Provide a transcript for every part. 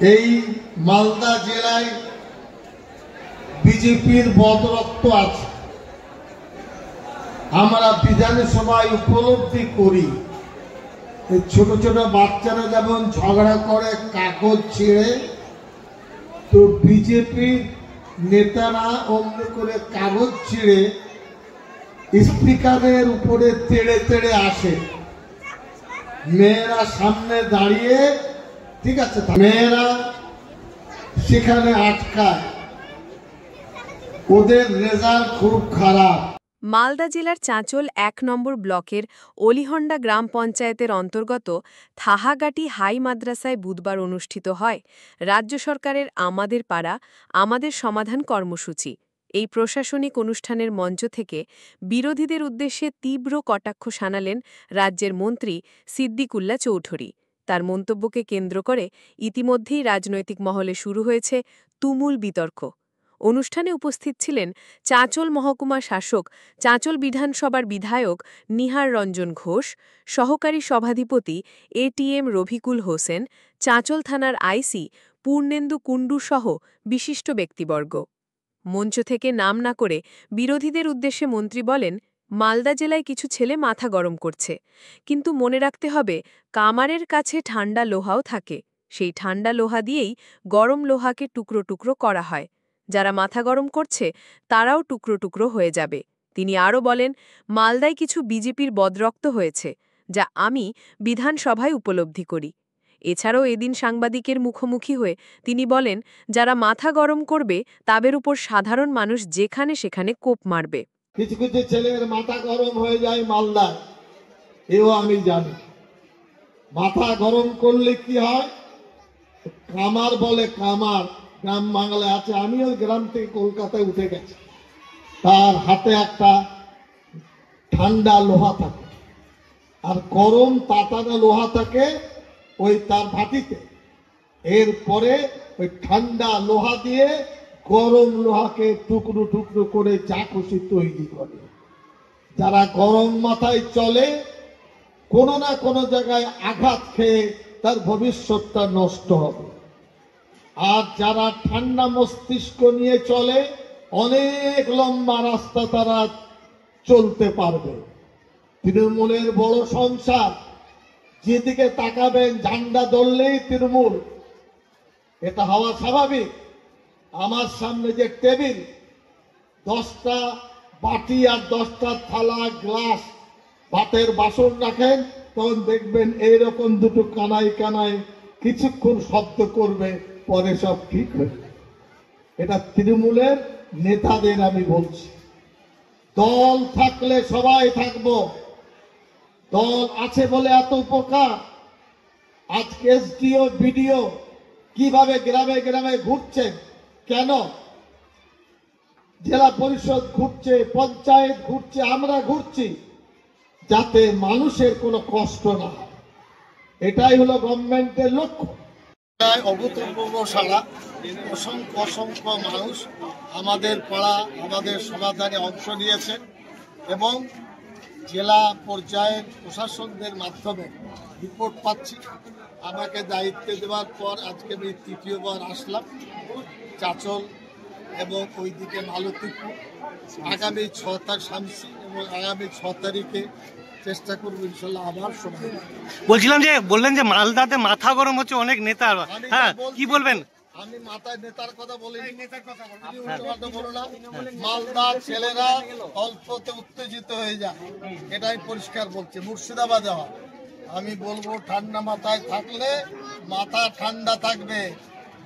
এই মালদা জেলায় বিজেপির বদরক্ত আছে। আমরা বিধানসভায় উপলব্ধি করি ছোট ছোট বাচ্চারা যেমন ঝগড়া করে কাগজ ছিঁড়ে, তো বিজেপির নেতারা অমনি করে কাগজ ছিঁড়ে স্পিকারের উপরে তেড়ে তেড়ে আসে। মেয়েরা সামনে দাঁড়িয়ে, ঠিক আছে, মেয়েরা সেখানে আটকায়, ওদের রেজাল্ট খুব খারাপ। মালদা জেলার চাঁচল ১ নম্বর ব্লকের অলিহন্ডা গ্রাম পঞ্চায়েতের অন্তর্গত থাহাগাটি হাই মাদ্রাসায় বুধবার অনুষ্ঠিত হয় রাজ্য সরকারের আমাদের পাড়া আমাদের সমাধান কর্মসূচি। এই প্রশাসনিক অনুষ্ঠানের মঞ্চ থেকে বিরোধীদের উদ্দেশ্যে তীব্র কটাক্ষ শানালেন রাজ্যের মন্ত্রী সিদ্দিকুল্লা চৌধুরী। তার মন্তব্যকে কেন্দ্র করে ইতিমধ্যেই রাজনৈতিক মহলে শুরু হয়েছে তুমুল বিতর্ক। অনুষ্ঠানে উপস্থিত ছিলেন চাঁচল মহকুমা শাসক, চাঁচল বিধানসভার বিধায়ক নিহার রঞ্জন ঘোষ, সহকারী সভাধিপতি এটিএম রফিকুল হোসেন, চাঁচল থানার আইসি পূর্ণেন্দু কুণ্ডু সহ বিশিষ্ট ব্যক্তিবর্গ। মঞ্চ থেকে নাম না করে বিরোধীদের উদ্দেশ্যে মন্ত্রী বলেন, মালদা জেলায় কিছু ছেলে মাথা গরম করছে, কিন্তু মনে রাখতে হবে কামারের কাছে ঠান্ডা লোহাও থাকে, সেই ঠান্ডা লোহা দিয়েই গরম লোহাকে টুকরো টুকরো করা হয়। যারা মাথা গরম করছে তারাও টুকরো টুকরো হয়ে যাবে। তিনি আরও বলেন, মালদায় কিছু বিজেপির বদরক্ত হয়েছে, যা আমি বিধানসভায় উপলব্ধি করি। এছাড়াও এদিন সাংবাদিকের মুখোমুখি হয়ে তিনি বলেন, যারা মাথা গরম করবে তাদের উপর সাধারণ মানুষ যেখানে সেখানে কোপ মারবে। কিছু কিছু ছেলের মাথা গরম হয়ে যায় মালদায়, এও আমি জানি। মাথা গরম করলে কি হয়, কামার বলে, কামার গ্রাম বাংলায় আছে, আমিও গ্রাম থেকে কলকাতায় উঠে গেছি, তার হাতে একটা ঠান্ডা লোহা থাকে আর গরম তাতানো লোহা থাকে ওই তার ভাটিতে। এরপরে ওই ঠান্ডা লোহা দিয়ে গরম লোহাকে টুকরো টুকরো করে যা খুশি তৈরি করে। যারা গরম মাথায় চলে কোনো না কোনো জায়গায় আঘাত খেয়ে তার ভবিষ্যৎটা নষ্ট হবে। আর যারা ঠান্ডা মস্তিষ্ক নিয়ে চলে অনেক লম্বা রাস্তা তারা চলতে পারবে। তৃণমূলের বড় সংসার, যেদিকে তাকাবেন ঝান্ডা ধরলেই তৃণমূল, এটা হওয়া স্বাভাবিক। আমার সামনে যে টেবিল, 10টা বাটি আর 10টা থালা গ্লাস ভাতের বাসন রাখেন, তখন দেখবেন এইরকম দুটো কানায় কানায় কিছুক্ষণ শব্দ করবে, পরে সব ঠিক হয়ে। এটা তৃণমূলের নেতাদের আমি বলছি। দল থাকলে সবাই থাকবো, দল আছে বলে এত উপকার। আজকে এসডিও বিডিও কিভাবে গ্রামে গ্রামে ঘুরছেন, কেন? জেলা পরিষদ ঘুরছে, পঞ্চায়েত ঘুরছে, আমরা ঘুরছি যাতে মানুষের কোনো কষ্ট না হয়। এটাই হলো গভর্নমেন্টের লক্ষ্য। অভূতপূর্বশালা অসংখ্য অসংখ্য মানুষ আমাদের পাড়া আমাদের সমাধানে অংশ নিয়েছেন এবং জেলা পর্যায়ের প্রশাসনদের মাধ্যমে রিপোর্ট পাচ্ছি। আমাকে দায়িত্ব দেওয়ার পর আজকে আমি তৃতীয়বার আসলাম চাঁচল এবং ওইদিকে মালতীপুর। আগামী 6 তারিখ শামসি এবং আগামী 6 তারিখে চেষ্টা করবো ইনশাল্লাহ আবার সময়। বলছিলাম যে বললেন যে মালদাতে মাথা গরম হচ্ছে অনেক নেতা, হ্যাঁ কি বলবেন? আমি মাথায় নেতার কথা বলিনি, বলো না। মালদার ছেলেরা অল্পতে উত্তেজিত হয়ে যায়, এটাই পরিষ্কার বলছে। মুর্শিদাবাদে হয়, আমি বলবো ঠান্ডা মাথায় থাকলে মাথা ঠান্ডা থাকবে,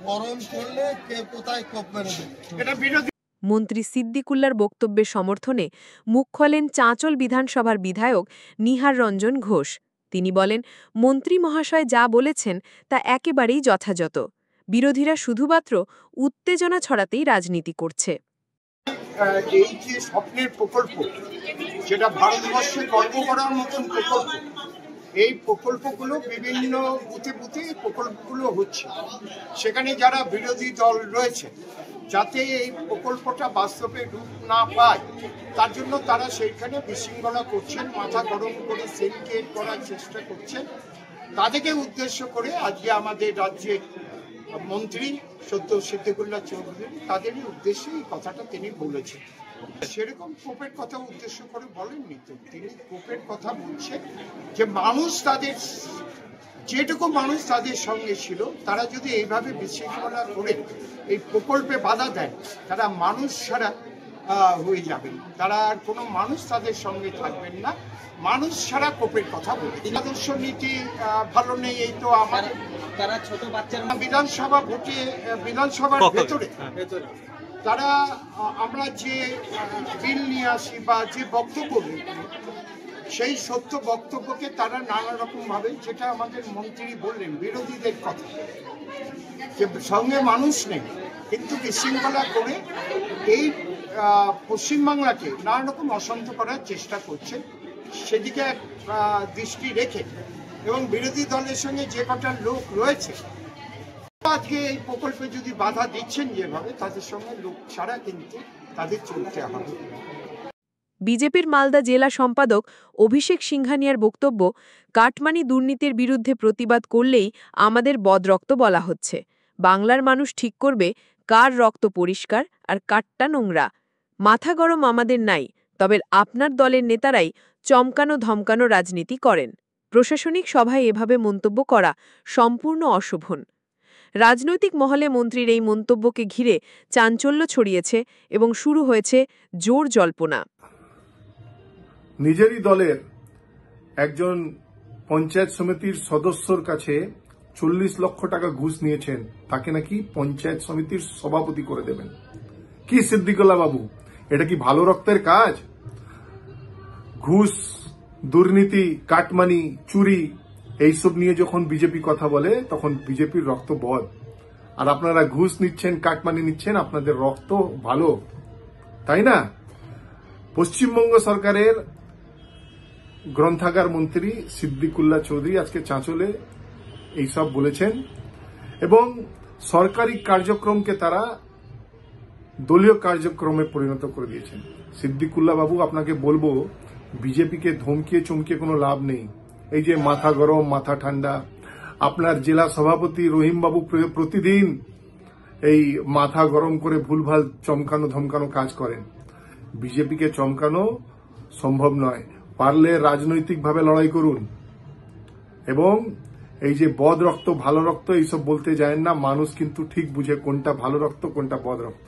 গরম করলে কে কোথায় কোপ মেরে দেবে। এটা বিরোধী। মন্ত্রী সিদ্দিকুল্লার বক্তব্যের সমর্থনে মুখ খোলেন চাঁচল বিধানসভার বিধায়ক নিহার রঞ্জন ঘোষ। তিনি বলেন, মন্ত্রী মহাশয় যা বলেছেন তা একেবারেই যথাযথ। বিরোধীরা শুধুমাত্র উত্তেজনা ছড়াতেই রাজনীতি করছে। এই যে স্বপ্নের প্রকল্প, সেটা ভারতবর্ষে গর্ব করার মতন প্রকল্প, এই প্রকল্পগুলো বিভিন্ন বুথে বুথে এই প্রকল্পগুলো হচ্ছে। সেখানে যারা বিরোধী দল রয়েছে, যাতে এই প্রকল্পটা বাস্তবে রূপ না পায় তার জন্য তারা সেইখানে বিশৃঙ্খলা করছেন, মাথা গরম করে সিন্ডিকেট করার চেষ্টা করছেন। তাদেরকে উদ্দেশ্য করে আজকে আমাদের রাজ্যে মন্ত্রী সদ্য সিদ্দিকুল্লাহ চৌধুরী, তাদেরই উদ্দেশ্যে এই কথাটা তিনি বলেছেন। সেরকম কোপের কথা উদ্দেশ্য করে বলেননি তো, তিনি কোপের কথা বলছেন যে মানুষ তাদের, যেটুকু মানুষ তাদের সঙ্গে ছিল, তারা যদি এইভাবে বিশৃঙ্খলা করে এই প্রকল্পে বাধা দেয়, তারা মানুষ ছাড়া হয়ে যাবেন, তারা আর কোনো মানুষ তাদের সঙ্গে থাকবেন না, মানুষ ছাড়া কোপের কথা বলে। আদর্শ নীতি ভালো নেই, এই তো আমাদের তারা ছোট বাচ্চার বিধানসভা ভোটে, বিধানসভার ভেতরে তারা আমরা যে বিল নিয়ে আসি বা যে বক্তব্য দিই, সেই সত্য বক্তব্যকে তারা নানা রকম ভাবে, যেটা আমাদের মন্ত্রী বললেন বিরোধীদের কথা, যে সঙ্গে মানুষ নেই, কিন্তু বিশৃঙ্খলা করে এই পশ্চিমবাংলাকে নানা রকম অশান্ত করার চেষ্টা করছে, সেদিকে দৃষ্টি রেখে এবং বিরোধী দলের সঙ্গে যে কটা লোক রয়েছে আজকে এই প্রকল্পে যদি বাধা দিচ্ছেন যেভাবে, তাদের সঙ্গে লোক ছাড়া কিন্তু তাদের চলতে হবে। বিজেপির মালদা জেলা সম্পাদক অভিষেক সিংঘানিয়ার বক্তব্য, কাটমানি দুর্নীতির বিরুদ্ধে প্রতিবাদ করলেই আমাদের বদরক্ত বলা হচ্ছে। বাংলার মানুষ ঠিক করবে কার রক্ত পরিষ্কার আর কারটা নোংরা। মাথা গরম আমাদের নাই, তবে আপনার দলের নেতারাই চমকানো ধমকানো রাজনীতি করেন। প্রশাসনিক সভায় এভাবে মন্তব্য করা সম্পূর্ণ অশোভন। রাজনৈতিক মহলে মন্ত্রীর এই মন্তব্যকে ঘিরে চাঞ্চল্য ছড়িয়েছে এবং শুরু হয়েছে জোর জল্পনা। নিজেরই দলের একজন পঞ্চায়েত সমিতির সদস্যর কাছে 40 লক্ষ টাকা ঘুষ নিয়েছেন, তাকে নাকি পঞ্চায়েত সমিতির সভাপতি করে দেবেন। কি সিদ্দিকুল্লাহ বাবু, এটা কি ভালো রক্তের কাজ? ঘুষ, দুর্নীতি, কাটমানি, চুরি, এইসব নিয়ে যখন বিজেপি কথা বলে তখন বিজেপির রক্ত বদ, আর আপনারা ঘুষ নিচ্ছেন, কাটমানি নিচ্ছেন, আপনাদের রক্ত ভালো, তাই না? পশ্চিমবঙ্গ সরকারের গ্রন্থাগার মন্ত্রী সিদ্দিকুল্লাহ চৌধুরী আজকে চাঁচলে এইসব বলেছেন এবং সরকারি কার্যক্রমকে তারা দলীয় কার্যক্রমে পরিণত করে দিয়েছেন। সিদ্দিকুল্লাহ বাবু, আপনাকে বলবো, বিজেপিকে ধমকিয়ে চমকিয়ে কোনো লাভ নেই। এই যে মাথা গরম মাথা ঠান্ডা, আপনার জেলা সভাপতি রহিম বাবু প্রতিদিন এই মাথা গরম করে ভুলভাল চমকানো ধমকানো কাজ করেন। বিজেপিকে চমকানো সম্ভব নয়, পারলে রাজনৈতিকভাবে লড়াই করুন এবং এই যে বদ রক্ত ভালো রক্ত এইসব বলতে যায় না। মানুষ কিন্তু ঠিক বুঝে কোনটা ভালো রক্ত কোনটা বদ রক্ত।